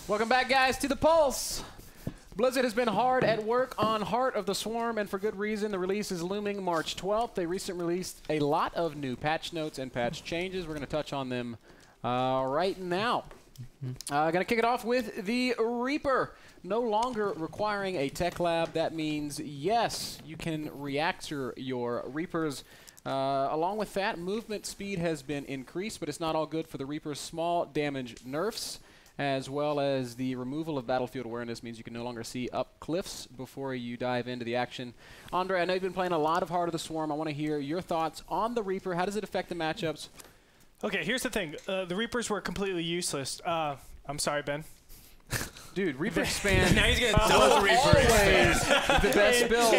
Welcome back, guys, to the Pulse. Blizzard has been hard at work on Heart of the Swarm, and for good reason. The release is looming March 12th. They recently released a lot of new patch notes and patch changes. We're going to touch on them right now. Going to kick it off with the Reaper. No longer requiring a tech lab. That means, yes, you can reactor your Reapers. Along with that, movement speed has been increased, but it's not all good for the Reaper's small damage nerfs, as well as the removal of battlefield awareness means you can no longer see up cliffs before you dive into the action. Andre, I know you've been playing a lot of Heart of the Swarm. I want to hear your thoughts on the Reaper. How does it affect the matchups? Okay, here's the thing. The Reapers were completely useless. I'm sorry, Ben. Dude, Reaper expand. Now he's going to double Reaper expand. The best build.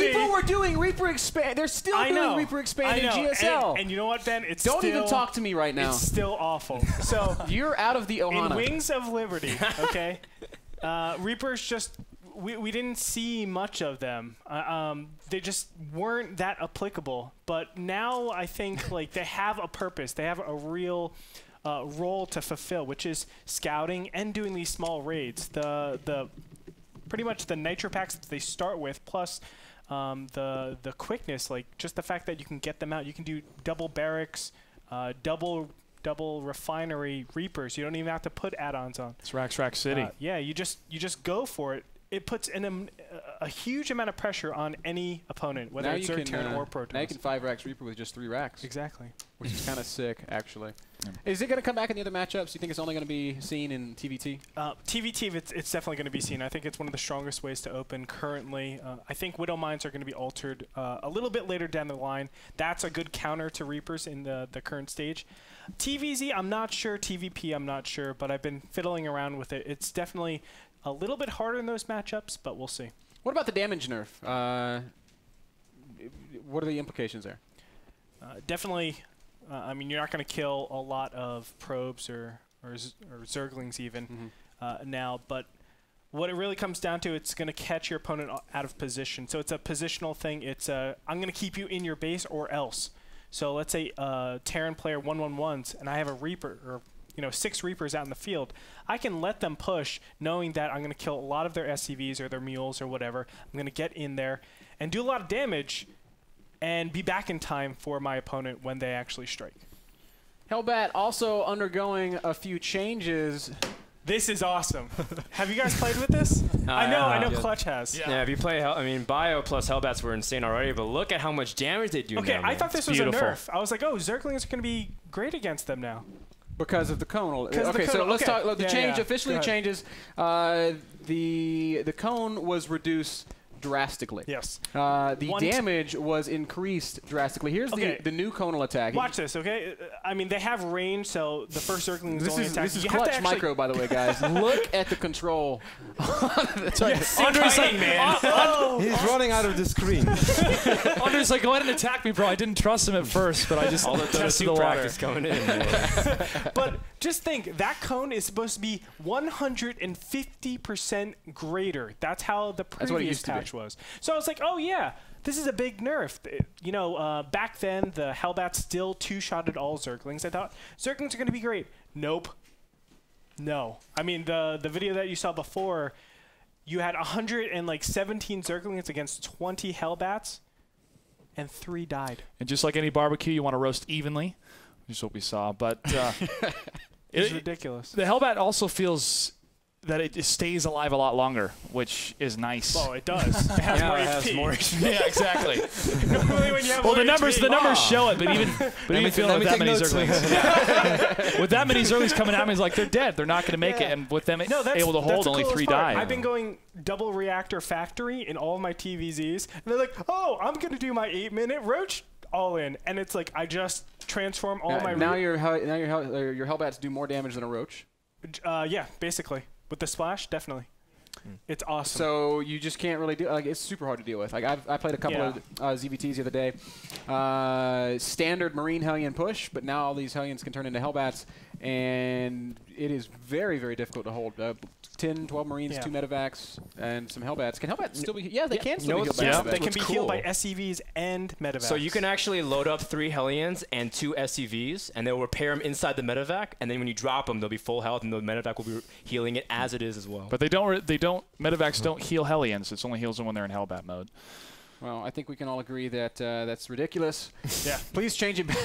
People were doing Reaper expand. They're still doing Reaper expand in GSL. And you know what, Ben? It's Don't even talk to me right now. It's still awful. So you're out of the Ohana. In Wings of Liberty, okay? Reapers just we didn't see much of them. They just weren't that applicable. But now I think like they have a purpose. They have a real role to fulfill, which is scouting and doing these small raids. Pretty much the nitro packs that they start with, plus the quickness, like just the fact that you can get them out. You can do double barracks, double refinery Reapers. You don't even have to put add-ons on. It's Rack City. Yeah, you just go for it. It puts in a huge amount of pressure on any opponent, whether it's Zerg or Protoss. Now you can 5 racks Reaper with just 3 racks. Exactly. Which is kind of sick, actually. Yeah. Is it going to come back in the other matchups? Do you think it's only going to be seen in TVT? TVT, it's definitely going to be seen. I think it's one of the strongest ways to open currently. I think Widow Mines are going to be altered a little bit later down the line. That's a good counter to Reapers in the current stage. TVZ, I'm not sure. TVP, I'm not sure. But I've been fiddling around with it. It's definitely a little bit harder in those matchups, but we'll see. What about the damage nerf? What are the implications there? Definitely, I mean, you're not going to kill a lot of probes or Zerglings even now, but what it really comes down to, it's going to catch your opponent out of position. So it's a positional thing. It's I'm going to keep you in your base or else. So let's say Terran player 1-1-1s, and I have a Reaper, or 6 Reapers out in the field. I can let them push, knowing that I'm going to kill a lot of their SCVs or their mules or whatever. I'm going to get in there and do a lot of damage and be back in time for my opponent when they actually strike. Hellbat also undergoing a few changes. This is awesome. Have you guys played with this? I know Clutch has. Yeah, if you play, I mean, Bio plus Hellbats were insane already, but look at how much damage they do now. Okay, I thought this was a nerf. I was like, oh, Zerglings are going to be great against them now. Because of the cone. Okay, so let's talk. The change officially changes. The cone was reduced drastically. Yes. The damage was increased drastically. Here's the new conal attack. Watch this, okay? I mean, they have range, so the first Zergling is only attack. This is clutch micro, by the way, guys. Look at the control. Yes. Andre's like, man. He's running out of the screen. Andre's like, go ahead and attack me, bro. I didn't trust him at first, but I just tested the water. Coming in. But just think, that cone is supposed to be 150% greater. That's how the previous patch was. So I was like, oh yeah, this is a big nerf. Back then the Hellbats still 2-shotted all Zerglings. I thought Zerglings are going to be great. Nope. No. I mean, the video that you saw before, you had 117 Zerglings against 20 Hellbats, and 3 died. And just like any barbecue, you want to roast evenly, which is what we saw. But it's ridiculous. The Hellbat also feels that it just stays alive a lot longer, which is nice. Oh, it does. It has more HP. Yeah, exactly. Normally when you have the numbers show it, but even feeling with that many Zerglings, with that many Zerglings coming at me, it's like they're dead. They're not going to make it, and with them able to hold, only 3 die. I've been going double reactor factory in all of my TVZs, and they're like, "Oh, I'm going to do my 8-minute roach all in," and it's like I just transform all my. Now your Hellbats do more damage than a roach. Yeah, basically. With the splash, definitely. It's awesome. So you just can't really do it's super hard to deal with. Like I played a couple of ZVTs the other day. Standard Marine Hellion push, but now all these Hellions can turn into Hellbats, and it is very, very difficult to hold. 10, 12 Marines, 2 medevacs, and some Hellbats. Can Hellbats still be? Yeah, they can still No, be healed by yeah, medevacs. They can be healed by SCVs and medevacs. So you can actually load up 3 Hellions and 2 SCVs, and they'll repair them inside the medevac, and then when you drop them, they'll be full health, and the medevac will be healing it as it is as well. But medevacs don't heal Hellions. It only heals them when they're in Hellbat mode. Well, I think we can all agree that that's ridiculous. Yeah. Please change it back.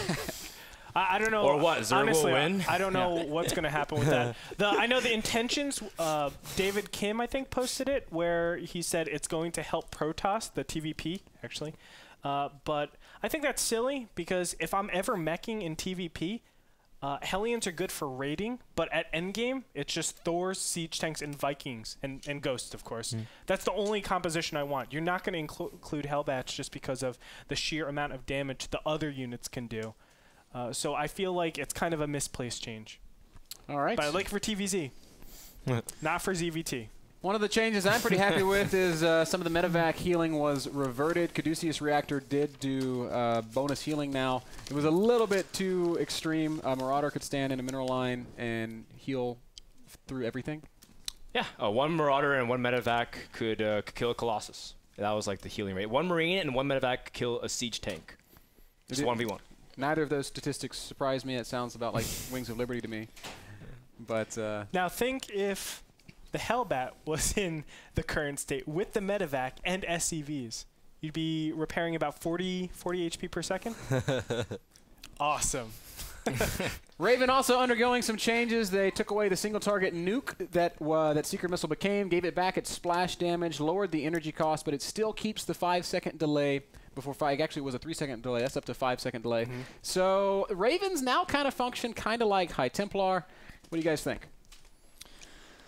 I don't know. Or what? Zerg honestly, will win? I don't know what's going to happen with that. I know the intentions. David Kim, I think, posted it where he said it's going to help Protoss, the TVP, actually. But I think that's silly because if I'm ever meching in TVP, Hellions are good for raiding, but at endgame, it's just Thors, Siege Tanks, and Vikings, and Ghosts, of course. That's the only composition I want. You're not going to include Hellbats just because of the sheer amount of damage the other units can do. So I feel like it's kind of a misplaced change. All right. But I like it for TVZ, not for ZVT. One of the changes I'm pretty happy with is some of the medevac healing was reverted. Caduceus Reactor did do bonus healing now. It was a little bit too extreme. Marauder could stand in a mineral line and heal through everything. Yeah, 1 Marauder and 1 medevac could kill a Colossus. That was like the healing rate. 1 Marine and 1 medevac could kill a siege tank. Just 1v1. Neither of those statistics surprised me. It sounds about like Wings of Liberty to me. But now think if the Hellbat was in the current state with the medevac and SCVs. You'd be repairing about 40 HP per second. Awesome. Raven also undergoing some changes. They took away the single target nuke that Secret Missile became, gave it back its splash damage, lowered the energy cost, but it still keeps the 5-second delay before actually it was a 3-second delay. That's up to 5-second delay. So Ravens now kind of function kind of like High Templar. What do you guys think?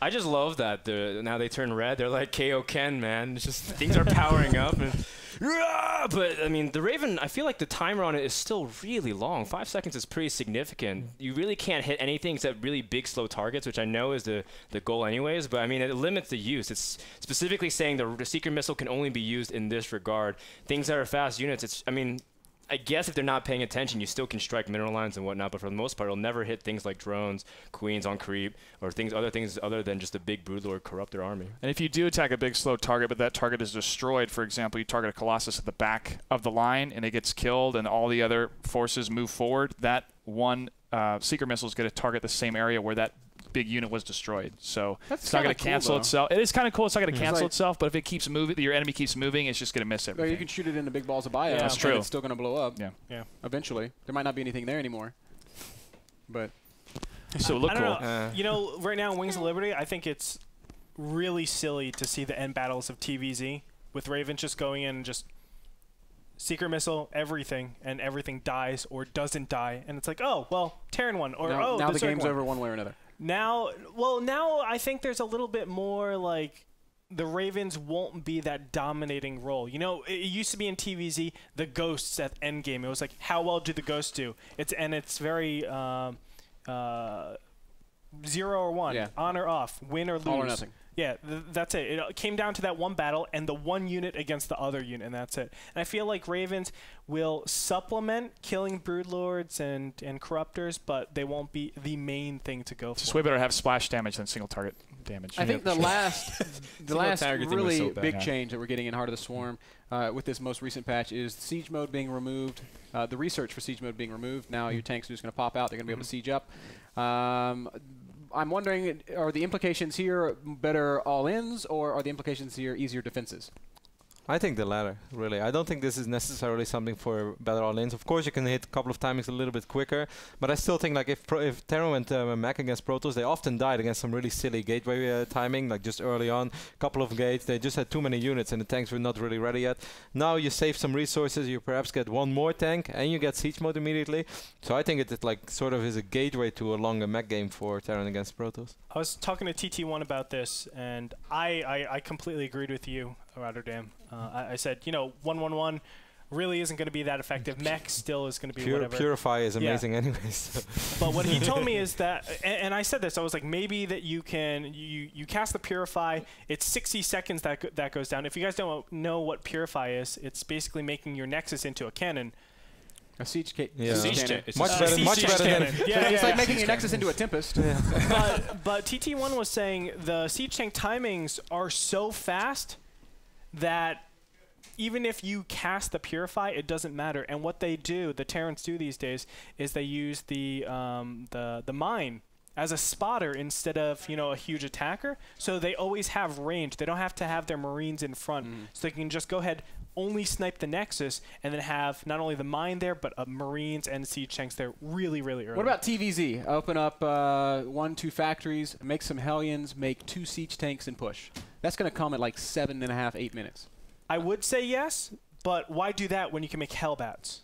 I just love that now they turn red. They're like KO Ken, man. It's just things are powering up. And, but, I mean, the Raven, I feel like the timer on it is still really long. 5 seconds is pretty significant. You really can't hit anything except really big, slow targets, which I know is the goal anyways. But, I mean, it limits the use. It's specifically saying the Secret Missile can only be used in this regard. Things that are fast units, I mean, I guess if they're not paying attention, you still can strike mineral lines and whatnot, but for the most part, it'll never hit things like drones, queens on creep, or other things other than just a big broodlord corrupt their army. And if you do attack a big slow target, but that target is destroyed, for example, you target a Colossus at the back of the line and it gets killed and all the other forces move forward, that one Secret Missile is going to target the same area where that big unit was destroyed. So it's not going to cancel itself. It is kind of cool. It's not going to cancel itself, but if it keeps moving, your enemy keeps moving, it's just going to miss everything. Well, you can shoot it into big balls of bio. Yeah, that's true. It's still going to blow up. Yeah. Eventually. There might not be anything there anymore. But so look I cool. don't know. You know, right now in Wings of Liberty, I think it's really silly to see the end battles of TVZ with Ravens just going in and just Secret Missile, everything, and everything dies or doesn't die. And it's like, oh, well, Terran won. Or, now the game's won. over one way or another. Now I think there's a little bit more like the Ravens won't be that dominating role. You know, it used to be in TVZ, the Ghosts at endgame. It was like, how well do the Ghosts do? It's very 0 or 1, on or off, win or lose. All or nothing. Yeah, that's it. It came down to that one battle and the one unit against the other unit, and that's it. And I feel like Ravens will supplement killing Broodlords and Corruptors, but they won't be the main thing to go for. It's way better to have splash damage than single target damage. I think the last really big change that we're getting in Heart of the Swarm with this most recent patch is siege mode being removed, the research for siege mode being removed. Now your tanks are just going to pop out. They're going to be able to siege up. I'm wondering, are the implications here better all-ins, or are the implications here easier defenses? I think the latter, really. I don't think this is necessarily something for better all-ins. Of course, you can hit a couple of timings a little bit quicker, but I still think like if Terran went mech against Protoss, they often died against some really silly gateway timing, like just early on, a couple of gates. They just had too many units and the tanks were not really ready yet. Now you save some resources, you perhaps get one more tank, and you get siege mode immediately. So I think it like sort of is a gateway to a longer mech game for Terran against Protoss. I was talking to TT1 about this, and I completely agreed with you, RotterdaM. I said, you know, 1-1-1 really isn't going to be that effective. Mech still is going to be whatever. Purify is amazing anyways. But what he told me is that, and I said this, I was like, maybe that you can, you cast the Purify, it's 60 seconds that goes down. If you guys don't know what Purify is, it's basically making your Nexus into a cannon. A siege cannon. It's much a better, siege much better than. It's like making your Nexus into a Tempest. But TT1 was saying the siege tank timings are so fast that even if you cast the Purify, it doesn't matter. And what they do, the Terrans do these days, is they use the mine as a spotter instead of, you know, a huge attacker. So they always have range. They don't have to have their Marines in front. So they can just go ahead, only snipe the Nexus, and then have not only the mine there, but Marines and siege tanks there really, really early. What about TVZ? Open up 1-2 factories, make some Hellions, make 2 siege tanks, and push. That's going to come at like 7.5, 8 minutes. I would say yes, but why do that when you can make Hellbats?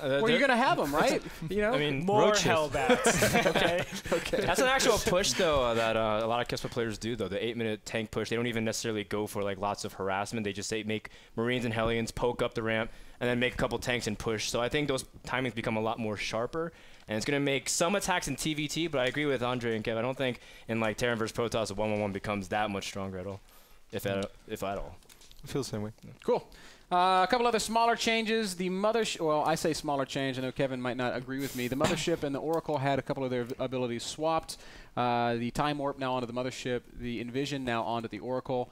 Well, you're going to have them, right? You know? I mean, More Hellbats. Okay. Okay. That's an actual push, though, that a lot of Kespa players do, though. The 8-minute tank push, they don't even necessarily go for like lots of harassment. They just say make Marines and Hellions poke up the ramp and then make a couple tanks and push. So I think those timings become a lot more sharper. And it's going to make some attacks in TVT, but I agree with Andre and Kev. I don't think in like Terran versus Protoss, a 1-1-1 becomes that much stronger at all, if at all. I feel the same way. Cool. A couple other smaller changes. The mothership, well, I say smaller change. I know Kevin might not agree with me. The mothership and the Oracle had a couple of their abilities swapped. The Time Warp now onto the mothership. The Envision now onto the Oracle.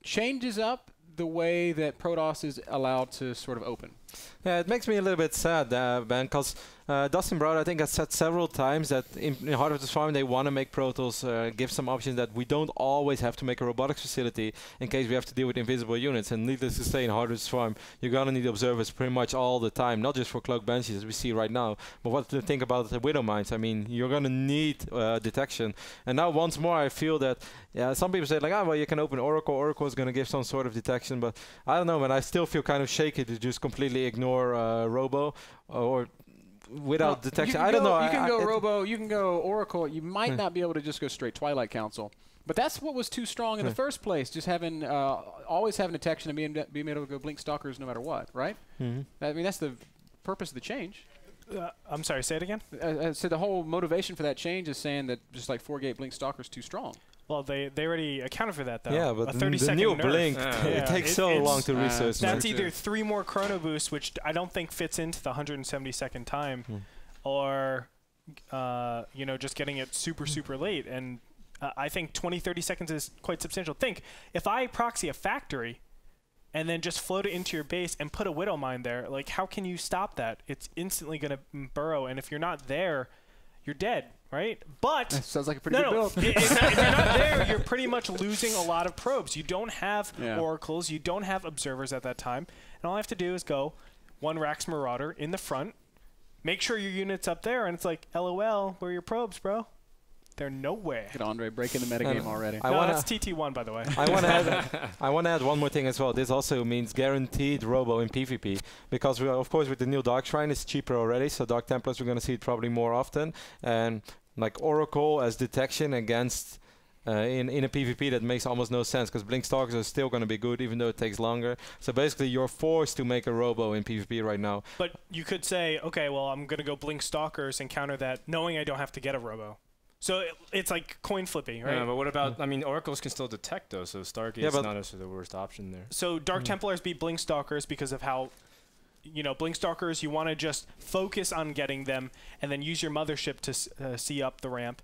Changes up the way that Protoss is allowed to sort of open. Yeah, it makes me a little bit sad, Ben, because Dustin Brown, I think, has said several times that in Heart of the Swarm they want to make Protoss give some options that we don't always have to make a robotics facility in case we have to deal with invisible units. And needless to say, in Heart of the Swarm, you're going to need observers pretty much all the time, not just for Cloak Banshees as we see right now, but what to think about the Widow Mines. I mean, you're going to need detection. And now once more, I feel that, yeah, some people say like, ah, well, you can open Oracle. Oracle is going to give some sort of detection, but I don't know, man. I still feel kind of shaky to just completely ignore Robo or without detection. I don't know. You can go Robo, you can go Oracle. You might not be able to just go straight Twilight Council. But that's what was too strong in the first place, just having always having detection and being able to go Blink Stalkers no matter what, right? I mean, that's the purpose of the change. I'm sorry, say it again? So the whole motivation for that change is saying that just like 4-gate Blink Stalker's too strong. Well, they already accounted for that, though. Yeah, but a 30-second new nerf. Blink, it takes so long to research. That's either 3 more chrono boosts, which I don't think fits into the 170-second time, or you know, just getting it super, super late. And I think 20, 30 seconds is quite substantial. Think, if I proxy a factory and then just float it into your base and put a Widow Mine there, like, how can you stop that? It's instantly going to burrow, and if you're not there, you're dead. Right? But that sounds like a pretty good build. If you're not there, you're pretty much losing a lot of probes. You don't have oracles. You don't have observers at that time. And all I have to do is go 1 Rax Marauder in the front, make sure your unit's up there, and it's like, LOL, where are your probes, bro? They're nowhere. Get Andre breaking the metagame already. That's TT1, by the way. I want to add one more thing as well. This also means guaranteed Robo in PvP, because we are, of course, with the new Dark Shrine, it's cheaper already. So Dark Templars, we're going to see it probably more often. And like Oracle as detection against in a PvP, that makes almost no sense, because Blink Stalkers are still going to be good even though it takes longer. So basically you're forced to make a Robo in PvP right now. But you could say, okay, well, I'm going to go Blink Stalkers and counter that knowing I don't have to get a Robo. So it's like coin flipping, right? Yeah, but what about, I mean, Oracles can still detect, though, so Stargate's not necessarily the worst option there. So Dark Templars beat Blink Stalkers because of how, you know, Blink Stalkers, you want to just focus on getting them and then use your mothership to see up the ramp.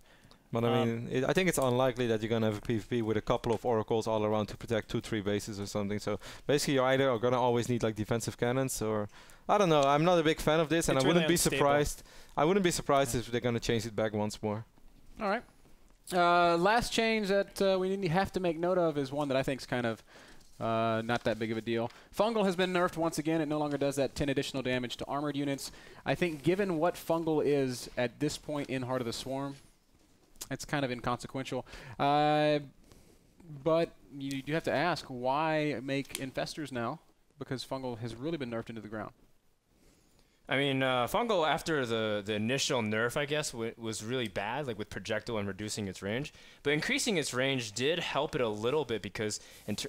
But I mean, I think it's unlikely that you're going to have a PvP with a couple of Oracles all around to protect 2-3 bases or something. So basically you either are going to always need like defensive cannons, or I don't know. I'm not a big fan of this, and I wouldn't be surprised. I wouldn't be surprised if they're going to change it back once more. All right. Last change that we have to make note of is one that I think is kind of not that big of a deal. Fungal has been nerfed once again. It no longer does that 10 additional damage to armored units. I think given what Fungal is at this point in Heart of the Swarm, it's kind of inconsequential. But you do have to ask, why make Infestors now? Because Fungal has really been nerfed into the ground. I mean, Fungal, after the initial nerf, I guess, was really bad, like with projectile and reducing its range. But increasing its range did help it a little bit, because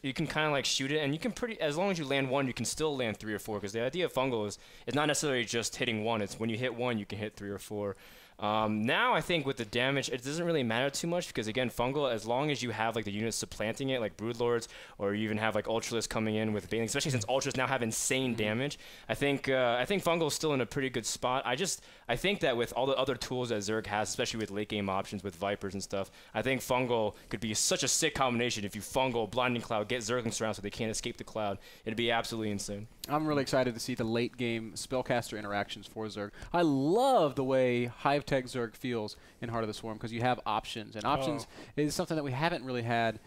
you can kind of like shoot it, and you can as long as you land 1, you can still land 3 or 4. Because the idea of Fungal is not necessarily just hitting 1. It's when you hit 1, you can hit 3 or 4. Now I think with the damage, it doesn't really matter too much because again, Fungal, as long as you have like the units supplanting it, like Broodlords, or you even have like Ultralisk coming in with Baneling, especially since Ultras now have insane damage. I think Fungal is still in a pretty good spot. I think that with all the other tools that Zerg has, especially with late game options with Vipers and stuff, I think Fungal could be such a sick combination. If you Fungal, Blinding Cloud, get Zerglings around so they can't escape the cloud, it'd be absolutely insane. I'm really excited to see the late game spellcaster interactions for Zerg. I love the way Hive Tech Zerg feels in Heart of the Swarm because you have options, and options is something that we haven't really had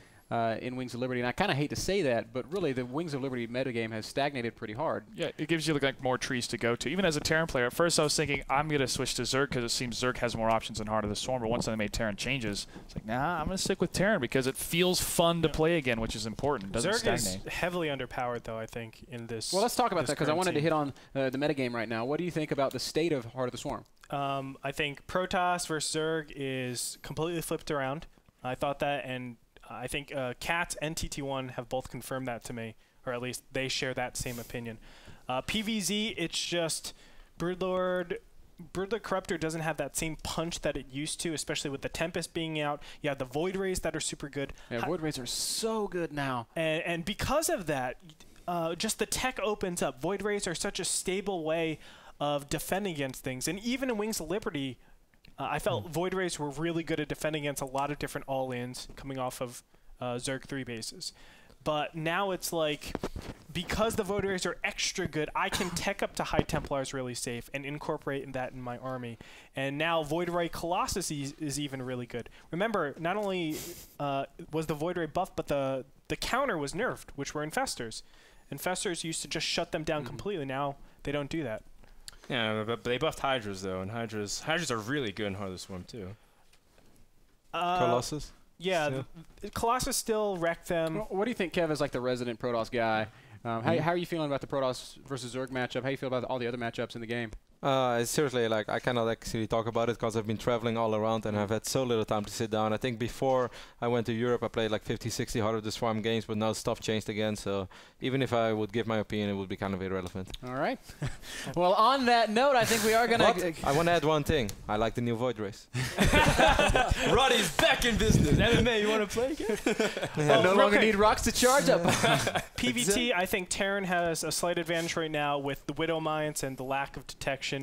in Wings of Liberty, and I kind of hate to say that, but really the Wings of Liberty metagame has stagnated pretty hard. Yeah, it gives you like more trees to go to. Even as a Terran player, at first I was thinking I'm going to switch to Zerg because it seems Zerg has more options than Heart of the Swarm, but once I made Terran changes, it's like, nah, I'm going to stick with Terran because it feels fun to play again, which is important. It doesn't Zerg stagnate. is heavily underpowered, though, I think, in this. Well, let's talk about that because I wanted to team. hit on the metagame right now. What do you think about the state of Heart of the Swarm? I think Protoss versus Zerg is completely flipped around. I thought that, and I think Cats and TT1 have both confirmed that to me, or at least they share that same opinion. PVZ, it's just Broodlord Corruptor doesn't have that same punch that it used to, especially with the Tempest being out. You have the Void Rays that are super good. Yeah, Void Rays are so good now. And because of that, just the tech opens up. Void Rays are such a stable way of defending against things. And even in Wings of Liberty, I felt Void Rays were really good at defending against a lot of different all-ins coming off of Zerg 3 bases. But now it's like, because the Void Rays are extra good, I can tech up to High Templars really safe and incorporate that in my army. And now Void Ray Colossus is even really good. Remember, not only was the Void Ray buffed, but the counter was nerfed, which were Infestors. Infestors used to just shut them down completely. Now they don't do that. Yeah, but they buffed Hydras though, and Hydras are really good in Heart of the Swarm too. Colossus? Yeah, Colossus still wrecked them. Well, what do you think, Kev, is like the resident Protoss guy? How are you feeling about the Protoss versus Zerg matchup? How do you feel about all the other matchups in the game? Seriously, like I cannot actually talk about it because I've been traveling all around and I've had so little time to sit down. I think before I went to Europe, I played like 50, 60 Heart of the Swarm games, but now stuff changed again. So even if I would give my opinion, it would be kind of irrelevant. All right. Well, on that note, I think we are going to... I want to add one thing. I like the new Void Race. Roddy's back in business. MMA, you want to play again? no longer need rocks to charge up. PVT, I think Terran has a slight advantage right now with the Widow Mines and the lack of detection.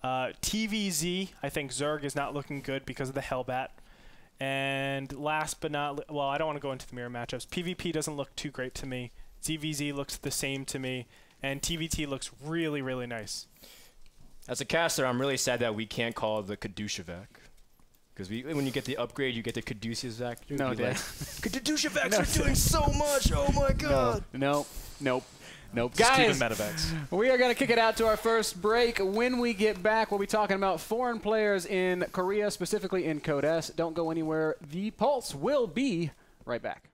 TVZ, I think Zerg is not looking good because of the Hellbat. And last but not, well, I don't want to go into the mirror matchups. PvP doesn't look too great to me. ZVZ looks the same to me. And TVT looks really, really nice. As a caster, I'm really sad that we can't call the Kadushavak. Because when you get the upgrade, you get the Caduceus-vac. No, Dad. Kadushavaks are doing so much! Oh my god! Nope. Just Guys, keep it metavex. we are going to kick it out to our first break. When we get back, we'll be talking about foreign players in Korea, specifically in Code S. Don't go anywhere. The Pulse will be right back.